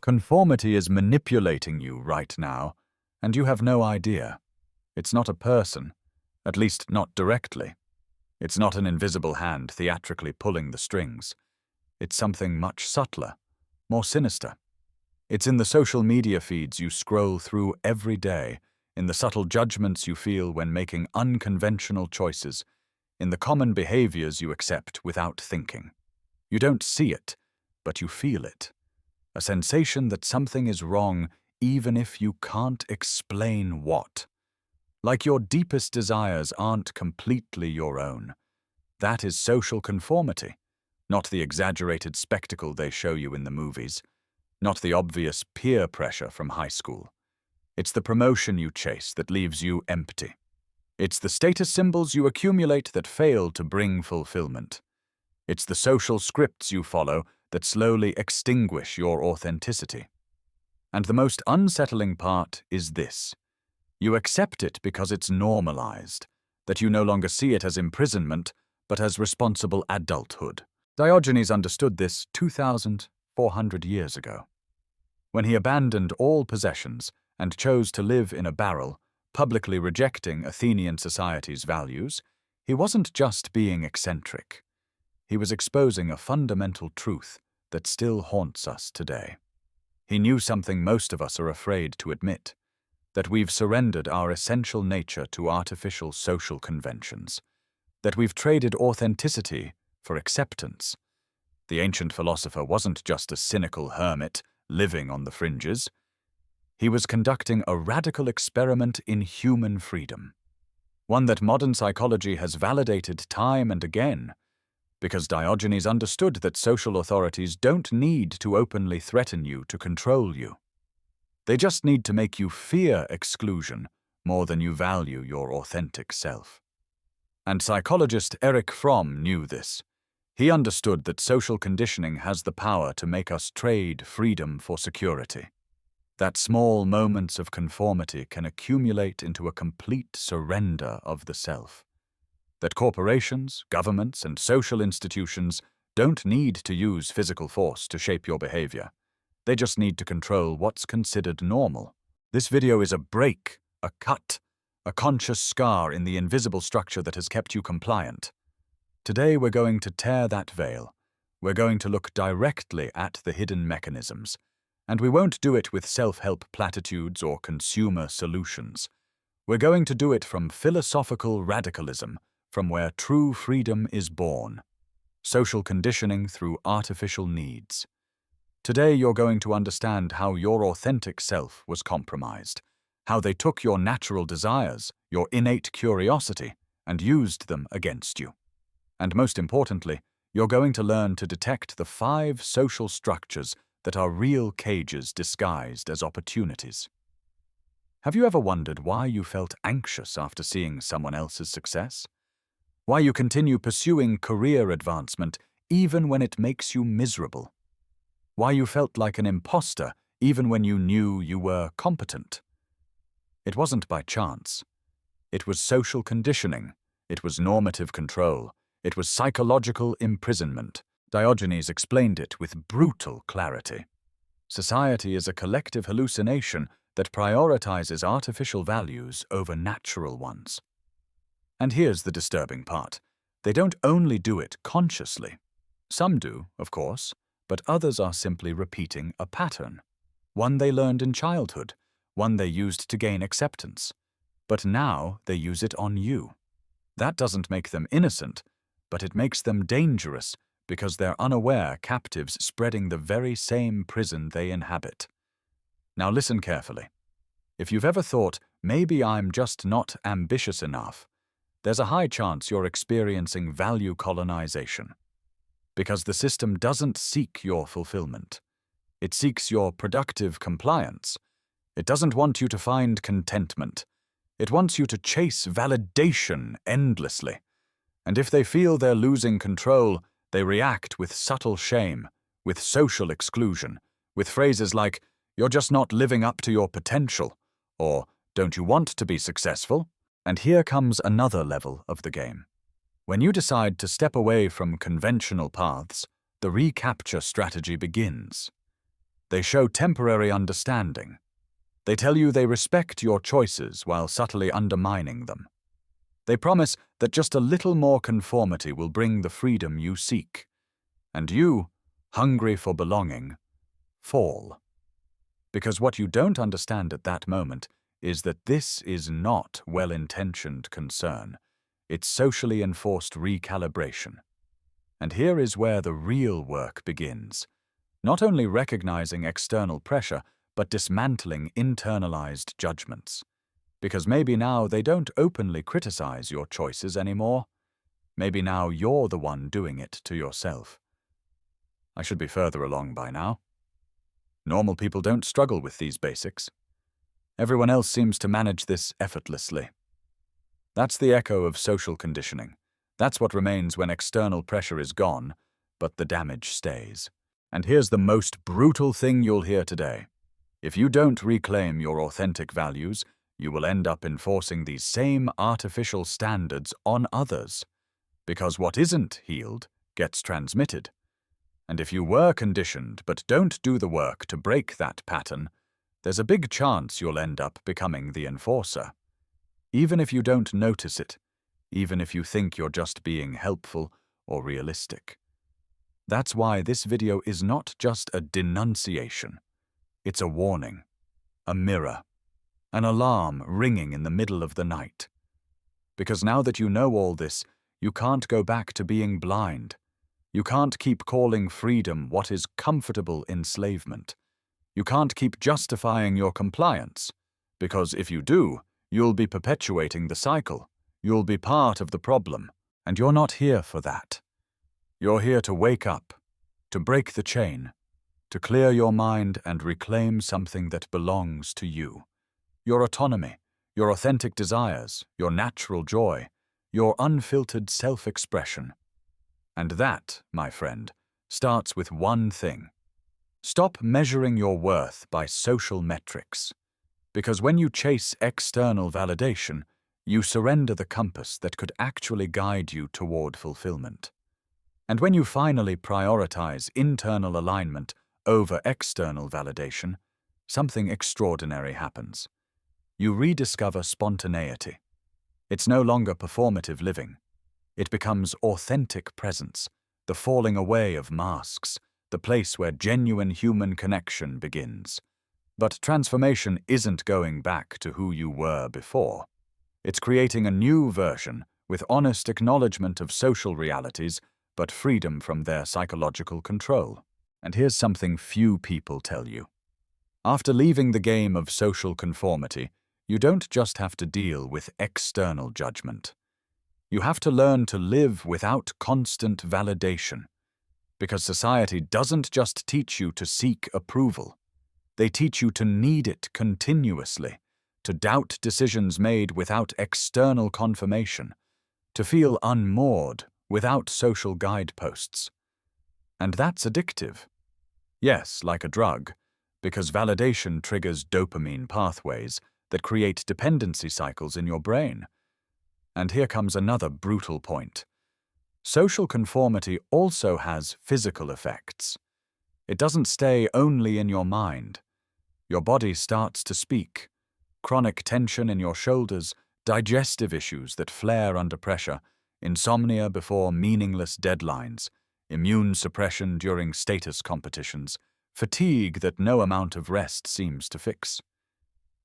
Conformity is manipulating you right now, and you have no idea. It's not a person, at least not directly. It's not an invisible hand theatrically pulling the strings. It's something much subtler, more sinister. It's in the social media feeds you scroll through every day, in the subtle judgments you feel when making unconventional choices, in the common behaviors you accept without thinking. You don't see it, but you feel it. A sensation that something is wrong even if you can't explain what. Like your deepest desires aren't completely your own. That is social conformity, not the exaggerated spectacle they show you in the movies, not the obvious peer pressure from high school. It's the promotion you chase that leaves you empty. It's the status symbols you accumulate that fail to bring fulfillment. It's the social scripts you follow that slowly extinguish your authenticity. And the most unsettling part is this. You accept it because it's normalized, that you no longer see it as imprisonment, but as responsible adulthood. Diogenes understood this 2,400 years ago. When he abandoned all possessions and chose to live in a barrel, publicly rejecting Athenian society's values, he wasn't just being eccentric. He was exposing a fundamental truth that still haunts us today. He knew something most of us are afraid to admit, that we've surrendered our essential nature to artificial social conventions, that we've traded authenticity for acceptance. The ancient philosopher wasn't just a cynical hermit living on the fringes. He was conducting a radical experiment in human freedom, one that modern psychology has validated time and again, because Diogenes understood that social authorities don't need to openly threaten you to control you. They just need to make you fear exclusion more than you value your authentic self. And psychologist Erich Fromm knew this. He understood that social conditioning has the power to make us trade freedom for security. That small moments of conformity can accumulate into a complete surrender of the self. That corporations, governments, and social institutions don't need to use physical force to shape your behavior. They just need to control what's considered normal. This video is a break, a cut, a conscious scar in the invisible structure that has kept you compliant. Today we're going to tear that veil. We're going to look directly at the hidden mechanisms. And we won't do it with self-help platitudes or consumer solutions. We're going to do it from philosophical radicalism, from where true freedom is born. Social conditioning through artificial needs. Today you're going to understand how your authentic self was compromised, how they took your natural desires, your innate curiosity, and used them against you. And most importantly, you're going to learn to detect the 5 social structures that are real cages disguised as opportunities. Have you ever wondered why you felt anxious after seeing someone else's success? Why you continue pursuing career advancement even when it makes you miserable? Why you felt like an imposter even when you knew you were competent? It wasn't by chance. It was social conditioning. It was normative control. It was psychological imprisonment. Diogenes explained it with brutal clarity. Society is a collective hallucination that prioritizes artificial values over natural ones. And here's the disturbing part. They don't only do it consciously. Some do, of course, but others are simply repeating a pattern. One they learned in childhood, one they used to gain acceptance. But now they use it on you. That doesn't make them innocent, but it makes them dangerous because they're unaware captives spreading the very same prison they inhabit. Now listen carefully. If you've ever thought, maybe I'm just not ambitious enough, there's a high chance you're experiencing value colonization. Because the system doesn't seek your fulfillment. It seeks your productive compliance. It doesn't want you to find contentment. It wants you to chase validation endlessly. And if they feel they're losing control, they react with subtle shame, with social exclusion, with phrases like, "You're just not living up to your potential," or "Don't you want to be successful?" And here comes another level of the game. When you decide to step away from conventional paths, the recapture strategy begins. They show temporary understanding. They tell you they respect your choices while subtly undermining them. They promise that just a little more conformity will bring the freedom you seek. And you, hungry for belonging, fall. Because what you don't understand at that moment is that this is not well-intentioned concern. It's socially enforced recalibration. And here is where the real work begins. Not only recognizing external pressure, but dismantling internalized judgments. Because maybe now they don't openly criticize your choices anymore. Maybe now you're the one doing it to yourself. I should be further along by now. Normal people don't struggle with these basics. Everyone else seems to manage this effortlessly. That's the echo of social conditioning. That's what remains when external pressure is gone, but the damage stays. And here's the most brutal thing you'll hear today. If you don't reclaim your authentic values, you will end up enforcing these same artificial standards on others. Because what isn't healed gets transmitted. And if you were conditioned but don't do the work to break that pattern, there's a big chance you'll end up becoming the enforcer. Even if you don't notice it, even if you think you're just being helpful or realistic. That's why this video is not just a denunciation. It's a warning, a mirror, an alarm ringing in the middle of the night. Because now that you know all this, you can't go back to being blind. You can't keep calling freedom what is comfortable enslavement. You can't keep justifying your compliance, because if you do, you'll be perpetuating the cycle. You'll be part of the problem, and you're not here for that. You're here to wake up, to break the chain, to clear your mind and reclaim something that belongs to you. Your autonomy, your authentic desires, your natural joy, your unfiltered self-expression. And that, my friend, starts with one thing. Stop measuring your worth by social metrics. Because when you chase external validation, you surrender the compass that could actually guide you toward fulfillment. And when you finally prioritize internal alignment over external validation, something extraordinary happens. You rediscover spontaneity. It's no longer performative living. It becomes authentic presence, the falling away of masks, the place where genuine human connection begins. But transformation isn't going back to who you were before. It's creating a new version with honest acknowledgement of social realities, but freedom from their psychological control. And here's something few people tell you. After leaving the game of social conformity, you don't just have to deal with external judgment. You have to learn to live without constant validation. Because society doesn't just teach you to seek approval. They teach you to need it continuously, to doubt decisions made without external confirmation, to feel unmoored without social guideposts. And that's addictive. Yes, like a drug, because validation triggers dopamine pathways that create dependency cycles in your brain. And here comes another brutal point. Social conformity also has physical effects. It doesn't stay only in your mind. Your body starts to speak. Chronic tension in your shoulders, digestive issues that flare under pressure, insomnia before meaningless deadlines, immune suppression during status competitions, fatigue that no amount of rest seems to fix.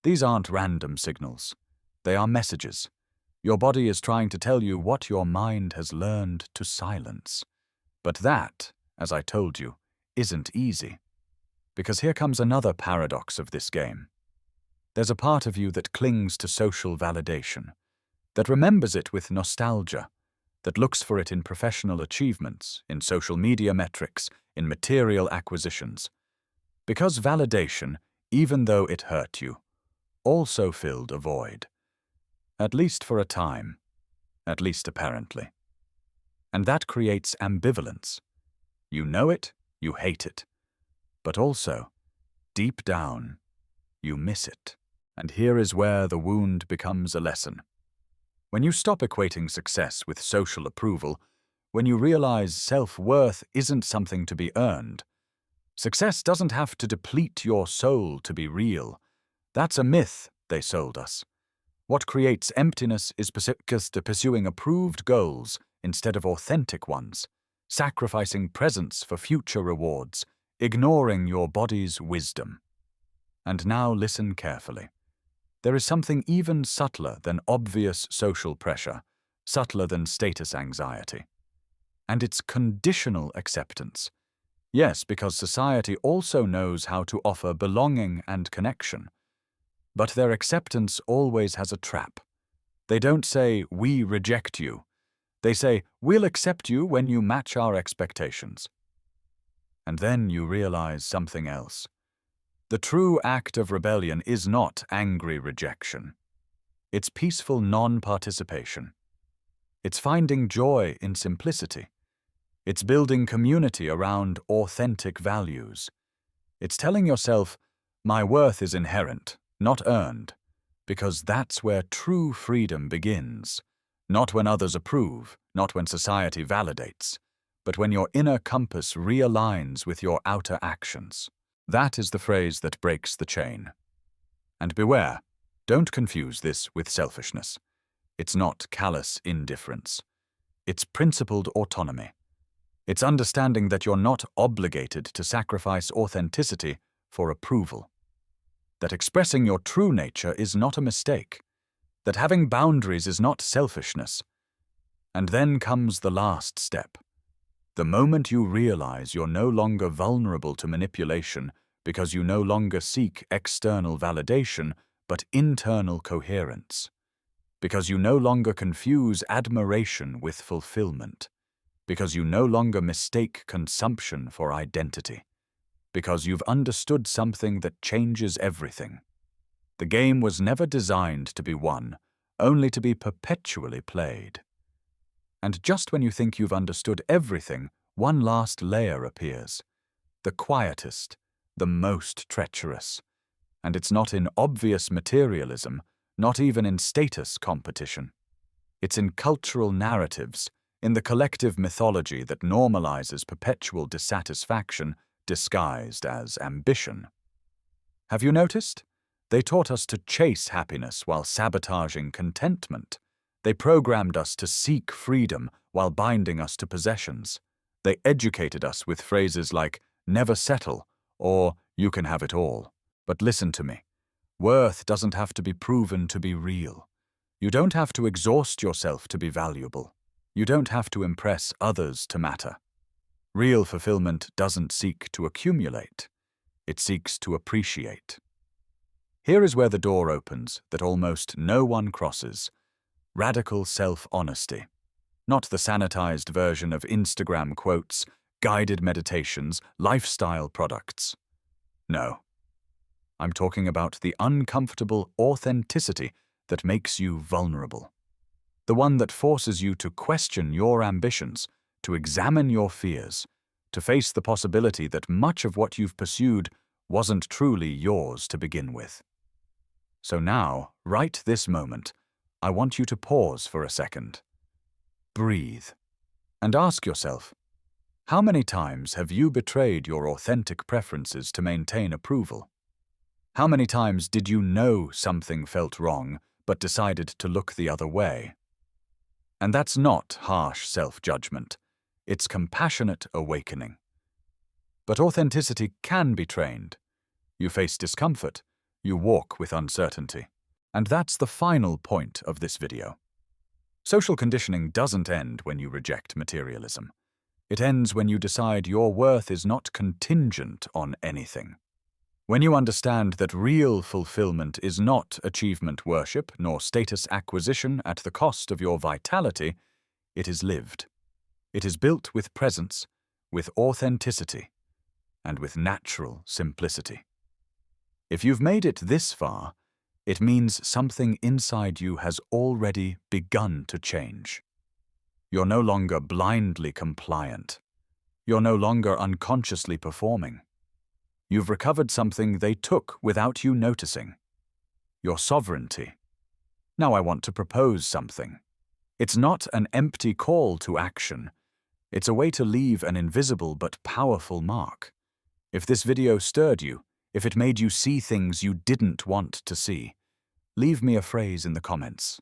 These aren't random signals. They are messages. Your body is trying to tell you what your mind has learned to silence. But that, as I told you, isn't easy. Because here comes another paradox of this game. There's a part of you that clings to social validation, that remembers it with nostalgia, that looks for it in professional achievements, in social media metrics, in material acquisitions. Because validation, even though it hurt you, also filled a void. At least for a time, at least apparently. And that creates ambivalence. You know it, you hate it. But also, deep down, you miss it. And here is where the wound becomes a lesson. When you stop equating success with social approval, when you realize self-worth isn't something to be earned, Success doesn't have to deplete your soul to be real. That's a myth they sold us. What creates emptiness is pursuing approved goals instead of authentic ones, sacrificing presence for future rewards, ignoring your body's wisdom. And now listen carefully. There is something even subtler than obvious social pressure, subtler than status anxiety. And it's conditional acceptance. Yes, because society also knows how to offer belonging and connection. But their acceptance always has a trap. They don't say, "We reject you." They say, "We'll accept you when you match our expectations." And then you realize something else. The true act of rebellion is not angry rejection. It's peaceful non-participation. It's finding joy in simplicity. It's building community around authentic values. It's telling yourself, "My worth is inherent, not earned," because that's where true freedom begins. Not when others approve, not when society validates, but when your inner compass realigns with your outer actions. That is the phrase that breaks the chain. And beware, don't confuse this with selfishness. It's not callous indifference. It's principled autonomy. It's understanding that you're not obligated to sacrifice authenticity for approval. That expressing your true nature is not a mistake. That having boundaries is not selfishness. And then comes the last step. The moment you realize you're no longer vulnerable to manipulation because you no longer seek external validation but internal coherence. Because you no longer confuse admiration with fulfillment. Because you no longer mistake consumption for identity. Because you've understood something that changes everything. The game was never designed to be won, only to be perpetually played. And just when you think you've understood everything, one last layer appears. The quietest, the most treacherous. And it's not in obvious materialism, not even in status competition. It's in cultural narratives, in the collective mythology that normalizes perpetual dissatisfaction disguised as ambition. Have you noticed? They taught us to chase happiness while sabotaging contentment. They programmed us to seek freedom while binding us to possessions. They educated us with phrases like, "never settle," or "you can have it all." But listen to me. Worth doesn't have to be proven to be real. You don't have to exhaust yourself to be valuable. You don't have to impress others to matter. Real fulfillment doesn't seek to accumulate. It seeks to appreciate. Here is where the door opens that almost no one crosses. Radical self-honesty. Not the sanitized version of Instagram quotes, guided meditations, lifestyle products. No. I'm talking about the uncomfortable authenticity that makes you vulnerable. The one that forces you to question your ambitions, to examine your fears, to face the possibility that much of what you've pursued wasn't truly yours to begin with. So now, right this moment, I want you to pause for a second. Breathe. And ask yourself, how many times have you betrayed your authentic preferences to maintain approval? How many times did you know something felt wrong, but decided to look the other way? And that's not harsh self-judgment. It's compassionate awakening. But authenticity can be trained. You face discomfort. You walk with uncertainty. And that's the final point of this video. Social conditioning doesn't end when you reject materialism. It ends when you decide your worth is not contingent on anything. When you understand that real fulfillment is not achievement worship nor status acquisition at the cost of your vitality, it is lived. It is built with presence, with authenticity, and with natural simplicity. If you've made it this far, it means something inside you has already begun to change. You're no longer blindly compliant. You're no longer unconsciously performing. You've recovered something they took without you noticing. Your sovereignty. Now I want to propose something. It's not an empty call to action. It's a way to leave an invisible but powerful mark. If this video stirred you, if it made you see things you didn't want to see, leave me a phrase in the comments.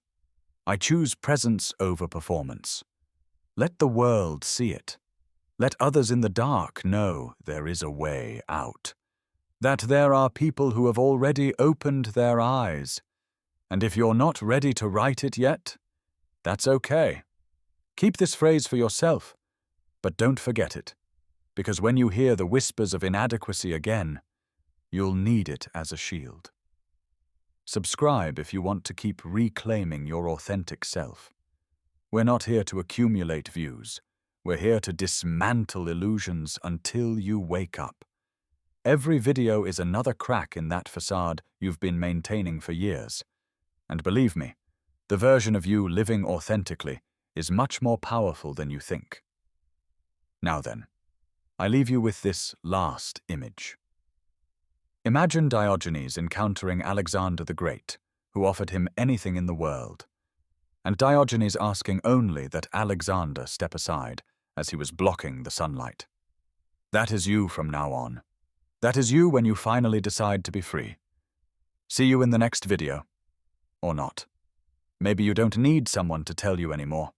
I choose presence over performance. Let the world see it. Let others in the dark know there is a way out. That there are people who have already opened their eyes. And if you're not ready to write it yet, that's okay. Keep this phrase for yourself, but don't forget it, because when you hear the whispers of inadequacy again, you'll need it as a shield. Subscribe if you want to keep reclaiming your authentic self. We're not here to accumulate views. We're here to dismantle illusions until you wake up. Every video is another crack in that facade you've been maintaining for years. And believe me, the version of you living authentically is much more powerful than you think. Now then, I leave you with this last image. Imagine Diogenes encountering Alexander the Great, who offered him anything in the world, and Diogenes asking only that Alexander step aside as he was blocking the sunlight. That is you from now on. That is you when you finally decide to be free. See you in the next video. Or not. Maybe you don't need someone to tell you anymore.